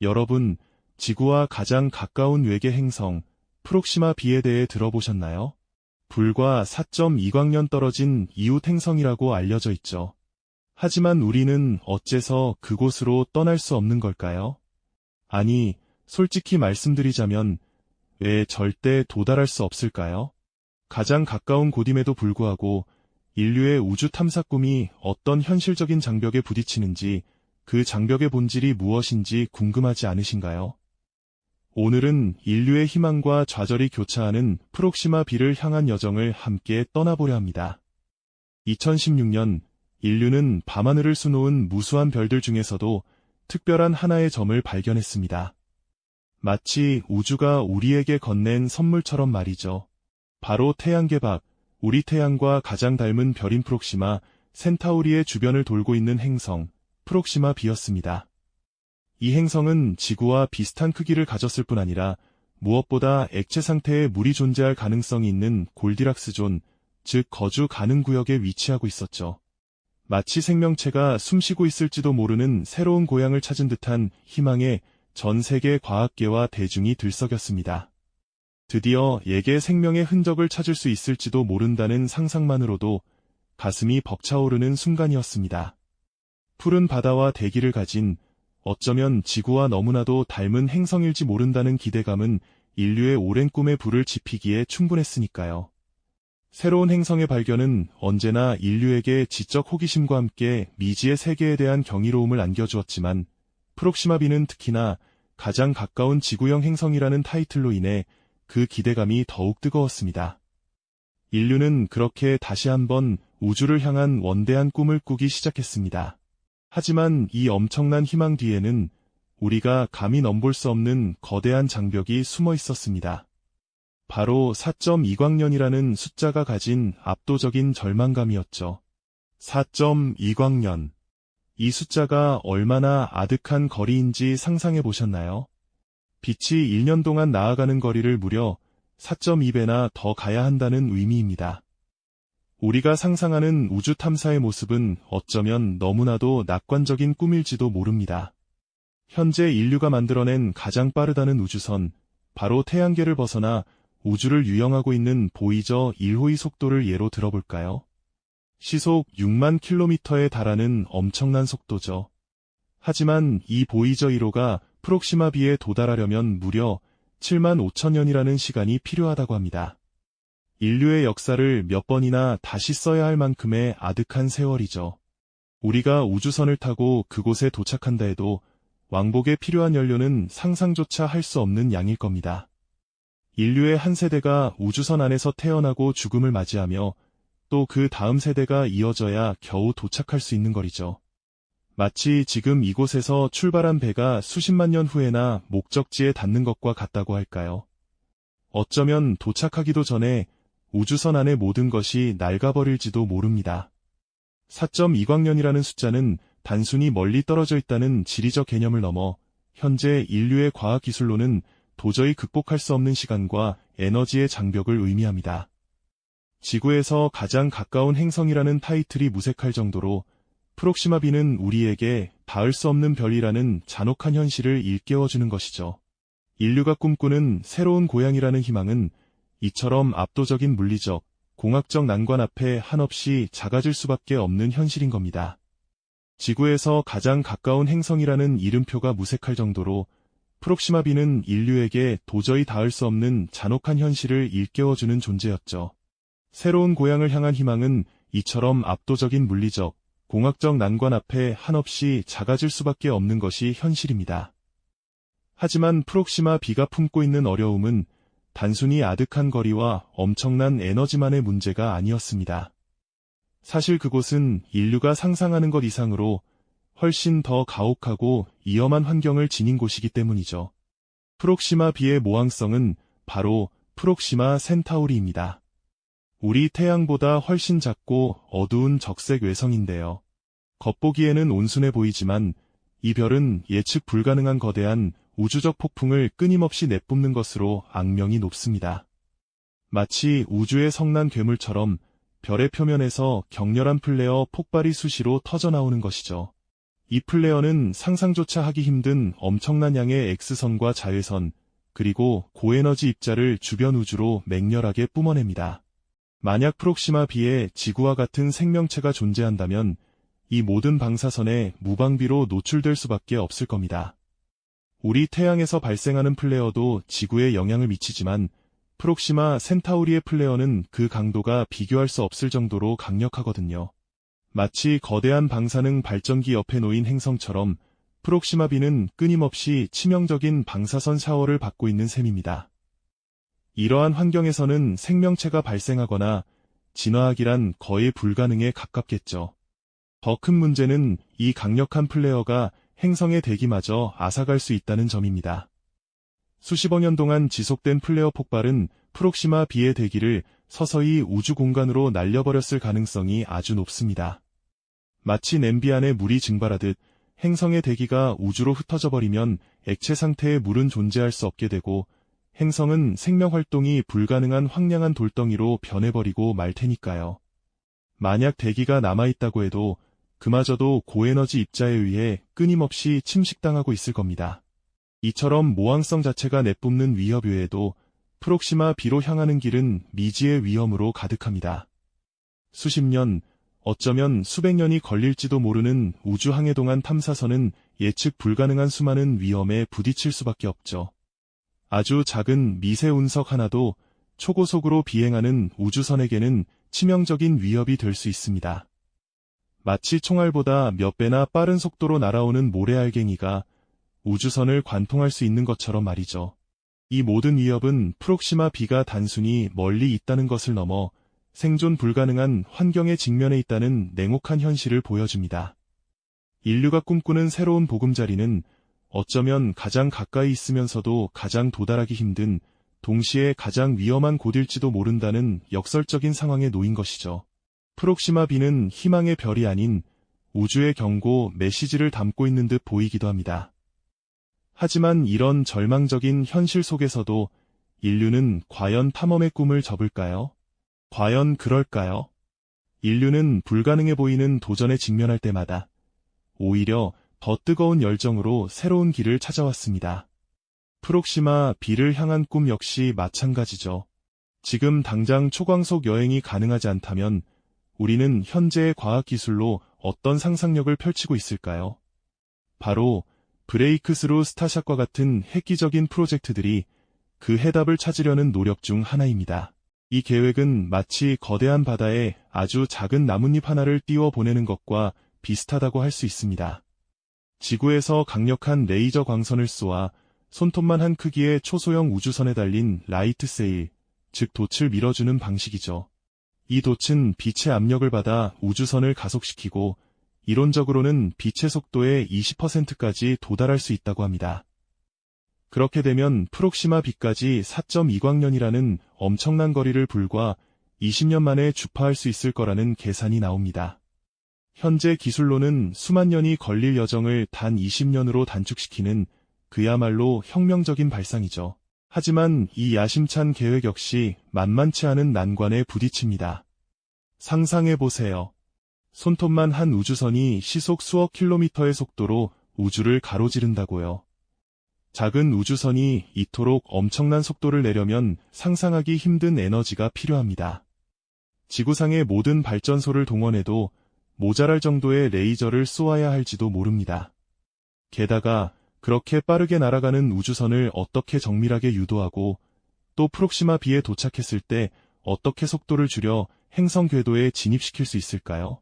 여러분, 지구와 가장 가까운 외계 행성, 프록시마 B에 대해 들어보셨나요? 불과 4.2광년 떨어진 이웃 행성이라고 알려져 있죠. 하지만 우리는 어째서 그곳으로 떠날 수 없는 걸까요? 아니, 솔직히 말씀드리자면 왜 절대 도달할 수 없을까요? 가장 가까운 곳임에도 불구하고 인류의 우주 탐사 꿈이 어떤 현실적인 장벽에 부딪히는지, 그 장벽의 본질이 무엇인지 궁금하지 않으신가요? 오늘은 인류의 희망과 좌절이 교차하는 프록시마 B를 향한 여정을 함께 떠나보려 합니다. 2016년 인류는 밤하늘을 수놓은 무수한 별들 중에서도 특별한 하나의 점을 발견했습니다. 마치 우주가 우리에게 건넨 선물처럼 말이죠. 바로 태양계 밖, 우리 태양과 가장 닮은 별인 프록시마 센타우리의 주변을 돌고 있는 행성, 프록시마 B였습니다. 이 행성은 지구와 비슷한 크기를 가졌을 뿐 아니라 무엇보다 액체 상태의 물이 존재할 가능성이 있는 골디락스 존, 즉 거주 가능 구역에 위치하고 있었죠. 마치 생명체가 숨쉬고 있을지도 모르는 새로운 고향을 찾은 듯한 희망에 전 세계 과학계와 대중이 들썩였습니다. 드디어 예계 생명의 흔적을 찾을 수 있을지도 모른다는 상상만으로도 가슴이 벅차오르는 순간이었습니다. 푸른 바다와 대기를 가진, 어쩌면 지구와 너무나도 닮은 행성일지 모른다는 기대감은 인류의 오랜 꿈에 불을 지피기에 충분했으니까요. 새로운 행성의 발견은 언제나 인류에게 지적 호기심과 함께 미지의 세계에 대한 경이로움을 안겨주었지만, 프록시마 B는 특히나 가장 가까운 지구형 행성이라는 타이틀로 인해 그 기대감이 더욱 뜨거웠습니다. 인류는 그렇게 다시 한번 우주를 향한 원대한 꿈을 꾸기 시작했습니다. 하지만 이 엄청난 희망 뒤에는 우리가 감히 넘볼 수 없는 거대한 장벽이 숨어 있었습니다. 바로 4.2광년이라는 숫자가 가진 압도적인 절망감이었죠. 4.2광년. 이 숫자가 얼마나 아득한 거리인지 상상해 보셨나요? 빛이 1년 동안 나아가는 거리를 무려 4.2배나 더 가야 한다는 의미입니다. 우리가 상상하는 우주 탐사의 모습은 어쩌면 너무나도 낙관적인 꿈일지도 모릅니다. 현재 인류가 만들어낸 가장 빠르다는 우주선, 바로 태양계를 벗어나 우주를 유영하고 있는 보이저 1호의 속도를 예로 들어볼까요? 시속 6만 킬로미터에 달하는 엄청난 속도죠. 하지만 이 보이저 1호가 프록시마 B에 도달하려면 무려 7만 5천 년이라는 시간이 필요하다고 합니다. 인류의 역사를 몇 번이나 다시 써야 할 만큼의 아득한 세월이죠. 우리가 우주선을 타고 그곳에 도착한다 해도 왕복에 필요한 연료는 상상조차 할 수 없는 양일 겁니다. 인류의 한 세대가 우주선 안에서 태어나고 죽음을 맞이하며 또 그 다음 세대가 이어져야 겨우 도착할 수 있는 거리죠. 마치 지금 이곳에서 출발한 배가 수십만 년 후에나 목적지에 닿는 것과 같다고 할까요? 어쩌면 도착하기도 전에 우주선 안의 모든 것이 낡아버릴지도 모릅니다. 4.2광년이라는 숫자는 단순히 멀리 떨어져 있다는 지리적 개념을 넘어 현재 인류의 과학기술로는 도저히 극복할 수 없는 시간과 에너지의 장벽을 의미합니다. 지구에서 가장 가까운 행성이라는 타이틀이 무색할 정도로 프록시마 B는 우리에게 닿을 수 없는 별이라는 잔혹한 현실을 일깨워주는 것이죠. 인류가 꿈꾸는 새로운 고향이라는 희망은 이처럼 압도적인 물리적, 공학적 난관 앞에 한없이 작아질 수밖에 없는 현실인 겁니다. 지구에서 가장 가까운 행성이라는 이름표가 무색할 정도로 프록시마 B는 인류에게 도저히 닿을 수 없는 잔혹한 현실을 일깨워주는 존재였죠. 새로운 고향을 향한 희망은 이처럼 압도적인 물리적, 공학적 난관 앞에 한없이 작아질 수밖에 없는 것이 현실입니다. 하지만 프록시마 B가 품고 있는 어려움은 단순히 아득한 거리와 엄청난 에너지만의 문제가 아니었습니다. 사실 그곳은 인류가 상상하는 것 이상으로 훨씬 더 가혹하고 위험한 환경을 지닌 곳이기 때문이죠. 프록시마 B의 모항성은 바로 프록시마 센타우리입니다. 우리 태양보다 훨씬 작고 어두운 적색 외성인데요. 겉보기에는 온순해 보이지만 이 별은 예측 불가능한 거대한 우주적 폭풍을 끊임없이 내뿜는 것으로 악명이 높습니다. 마치 우주의 성난 괴물처럼 별의 표면에서 격렬한 플레어 폭발이 수시로 터져나오는 것이죠. 이 플레어는 상상조차 하기 힘든 엄청난 양의 X선과 자외선, 그리고 고에너지 입자를 주변 우주로 맹렬하게 뿜어냅니다. 만약 프록시마 B에 지구와 같은 생명체가 존재한다면 이 모든 방사선에 무방비로 노출될 수밖에 없을 겁니다. 우리 태양에서 발생하는 플레어도 지구에 영향을 미치지만 프록시마 센타우리의 플레어는 그 강도가 비교할 수 없을 정도로 강력하거든요. 마치 거대한 방사능 발전기 옆에 놓인 행성처럼 프록시마 B는 끊임없이 치명적인 방사선 샤워를 받고 있는 셈입니다. 이러한 환경에서는 생명체가 발생하거나 진화하기란 거의 불가능에 가깝겠죠. 더 큰 문제는 이 강력한 플레어가 행성의 대기마저 앗아갈 수 있다는 점입니다. 수십억 년 동안 지속된 플레어 폭발은 프록시마 B의 대기를 서서히 우주 공간으로 날려버렸을 가능성이 아주 높습니다. 마치 냄비 안에 물이 증발하듯 행성의 대기가 우주로 흩어져 버리면 액체 상태의 물은 존재할 수 없게 되고 행성은 생명 활동이 불가능한 황량한 돌덩이로 변해버리고 말 테니까요. 만약 대기가 남아있다고 해도 그마저도 고에너지 입자에 의해 끊임없이 침식당하고 있을 겁니다. 이처럼 모항성 자체가 내뿜는 위협 외에도 프록시마 B로 향하는 길은 미지의 위험으로 가득합니다. 수십 년, 어쩌면 수백 년이 걸릴지도 모르는 우주 항해 동안 탐사선은 예측 불가능한 수많은 위험에 부딪힐 수밖에 없죠. 아주 작은 미세 운석 하나도 초고속으로 비행하는 우주선에게는 치명적인 위협이 될 수 있습니다. 마치 총알보다 몇 배나 빠른 속도로 날아오는 모래알갱이가 우주선을 관통할 수 있는 것처럼 말이죠. 이 모든 위협은 프록시마 B가 단순히 멀리 있다는 것을 넘어 생존 불가능한 환경에 직면해 있다는 냉혹한 현실을 보여줍니다. 인류가 꿈꾸는 새로운 보금자리는 어쩌면 가장 가까이 있으면서도 가장 도달하기 힘든, 동시에 가장 위험한 곳일지도 모른다는 역설적인 상황에 놓인 것이죠. 프록시마 B는 희망의 별이 아닌 우주의 경고 메시지를 담고 있는 듯 보이기도 합니다. 하지만 이런 절망적인 현실 속에서도 인류는 과연 탐험의 꿈을 접을까요? 과연 그럴까요? 인류는 불가능해 보이는 도전에 직면할 때마다 오히려 더 뜨거운 열정으로 새로운 길을 찾아왔습니다. 프록시마 B를 향한 꿈 역시 마찬가지죠. 지금 당장 초광속 여행이 가능하지 않다면 우리는 현재의 과학기술로 어떤 상상력을 펼치고 있을까요? 바로 브레이크스루 스타샷과 같은 획기적인 프로젝트들이 그 해답을 찾으려는 노력 중 하나입니다. 이 계획은 마치 거대한 바다에 아주 작은 나뭇잎 하나를 띄워 보내는 것과 비슷하다고 할 수 있습니다. 지구에서 강력한 레이저 광선을 쏘아 손톱만 한 크기의 초소형 우주선에 달린 라이트 세일, 즉 돛을 밀어주는 방식이죠. 이 돛은 빛의 압력을 받아 우주선을 가속시키고 이론적으로는 빛의 속도의 20%까지 도달할 수 있다고 합니다. 그렇게 되면 프록시마 B까지 4.2광년이라는 엄청난 거리를 불과 20년 만에 주파할 수 있을 거라는 계산이 나옵니다. 현재 기술로는 수만 년이 걸릴 여정을 단 20년으로 단축시키는 그야말로 혁명적인 발상이죠. 하지만 이 야심찬 계획 역시 만만치 않은 난관에 부딪힙니다. 상상해보세요. 손톱만 한 우주선이 시속 수억 킬로미터의 속도로 우주를 가로지른다고요. 작은 우주선이 이토록 엄청난 속도를 내려면 상상하기 힘든 에너지가 필요합니다. 지구상의 모든 발전소를 동원해도 모자랄 정도의 레이저를 쏘아야 할지도 모릅니다. 게다가 그렇게 빠르게 날아가는 우주선을 어떻게 정밀하게 유도하고 또 프록시마 B에 도착했을 때 어떻게 속도를 줄여 행성 궤도에 진입시킬 수 있을까요?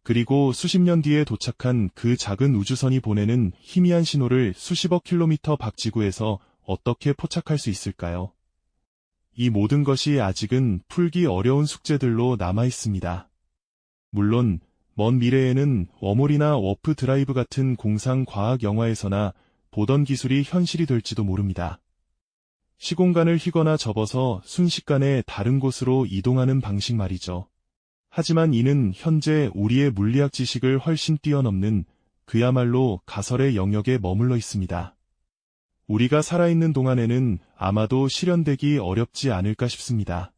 그리고 수십 년 뒤에 도착한 그 작은 우주선이 보내는 희미한 신호를 수십억 킬로미터 밖 지구에서 어떻게 포착할 수 있을까요? 이 모든 것이 아직은 풀기 어려운 숙제들로 남아 있습니다. 물론 먼 미래에는 워몰이나 워프 드라이브 같은 공상 과학 영화에서나 보던 기술이 현실이 될지도 모릅니다. 시공간을 휘거나 접어서 순식간에 다른 곳으로 이동하는 방식 말이죠. 하지만 이는 현재 우리의 물리학 지식을 훨씬 뛰어넘는 그야말로 가설의 영역에 머물러 있습니다. 우리가 살아있는 동안에는 아마도 실현되기 어렵지 않을까 싶습니다.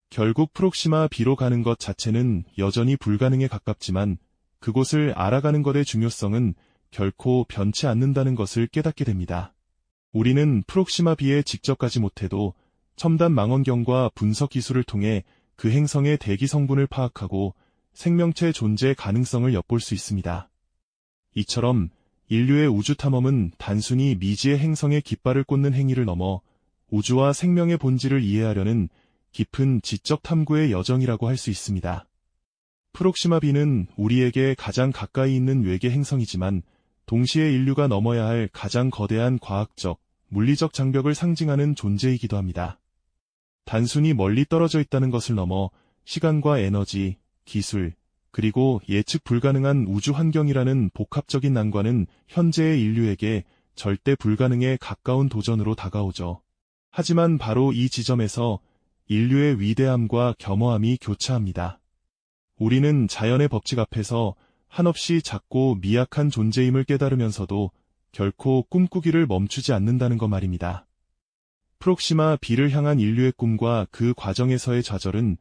결국 프록시마 B로 가는 것 자체는 여전히 불가능에 가깝지만 그곳을 알아가는 것의 중요성은 결코 변치 않는다는 것을 깨닫게 됩니다. 우리는 프록시마 B에 직접 가지 못해도 첨단 망원경과 분석 기술을 통해 그 행성의 대기 성분을 파악하고 생명체 존재 가능성을 엿볼 수 있습니다. 이처럼 인류의 우주 탐험은 단순히 미지의 행성에 깃발을 꽂는 행위를 넘어 우주와 생명의 본질을 이해하려는 깊은 지적 탐구의 여정이라고 할 수 있습니다. 프록시마 B는 우리에게 가장 가까이 있는 외계 행성이지만 동시에 인류가 넘어야 할 가장 거대한 과학적, 물리적 장벽을 상징하는 존재이기도 합니다. 단순히 멀리 떨어져 있다는 것을 넘어 시간과 에너지, 기술, 그리고 예측 불가능한 우주 환경이라는 복합적인 난관은 현재의 인류에게 절대 불가능에 가까운 도전으로 다가오죠. 하지만 바로 이 지점에서 인류의 위대함과 겸허함이 교차합니다. 우리는 자연의 법칙 앞에서 한없이 작고 미약한 존재임을 깨달으면서도 결코 꿈꾸기를 멈추지 않는다는 것 말입니다. 프록시마 B를 향한 인류의 꿈과 그 과정에서의 좌절은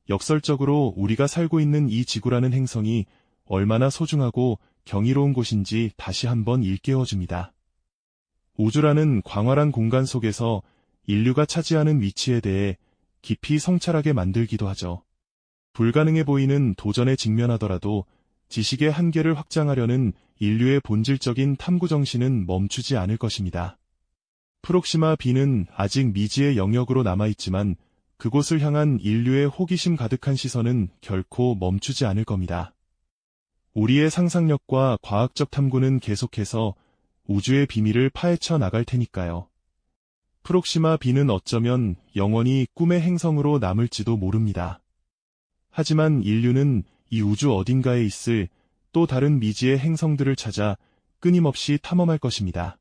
역설적으로 우리가 살고 있는 이 지구라는 행성이 얼마나 소중하고 경이로운 곳인지 다시 한번 일깨워줍니다. 우주라는 광활한 공간 속에서 인류가 차지하는 위치에 대해 깊이 성찰하게 만들기도 하죠. 불가능해 보이는 도전에 직면하더라도 지식의 한계를 확장하려는 인류의 본질적인 탐구 정신은 멈추지 않을 것입니다. 프록시마 B는 아직 미지의 영역으로 남아있지만 그곳을 향한 인류의 호기심 가득한 시선은 결코 멈추지 않을 겁니다. 우리의 상상력과 과학적 탐구는 계속해서 우주의 비밀을 파헤쳐 나갈 테니까요. 프록시마 B는 어쩌면 영원히 꿈의 행성으로 남을지도 모릅니다. 하지만 인류는 이 우주 어딘가에 있을 또 다른 미지의 행성들을 찾아 끊임없이 탐험할 것입니다.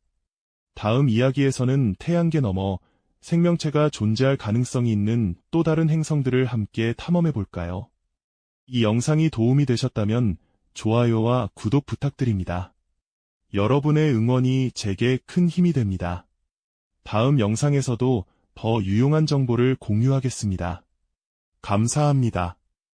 다음 이야기에서는 태양계 너머 생명체가 존재할 가능성이 있는 또 다른 행성들을 함께 탐험해 볼까요? 이 영상이 도움이 되셨다면 좋아요와 구독 부탁드립니다. 여러분의 응원이 제게 큰 힘이 됩니다. 다음 영상에서도 더 유용한 정보를 공유하겠습니다. 감사합니다.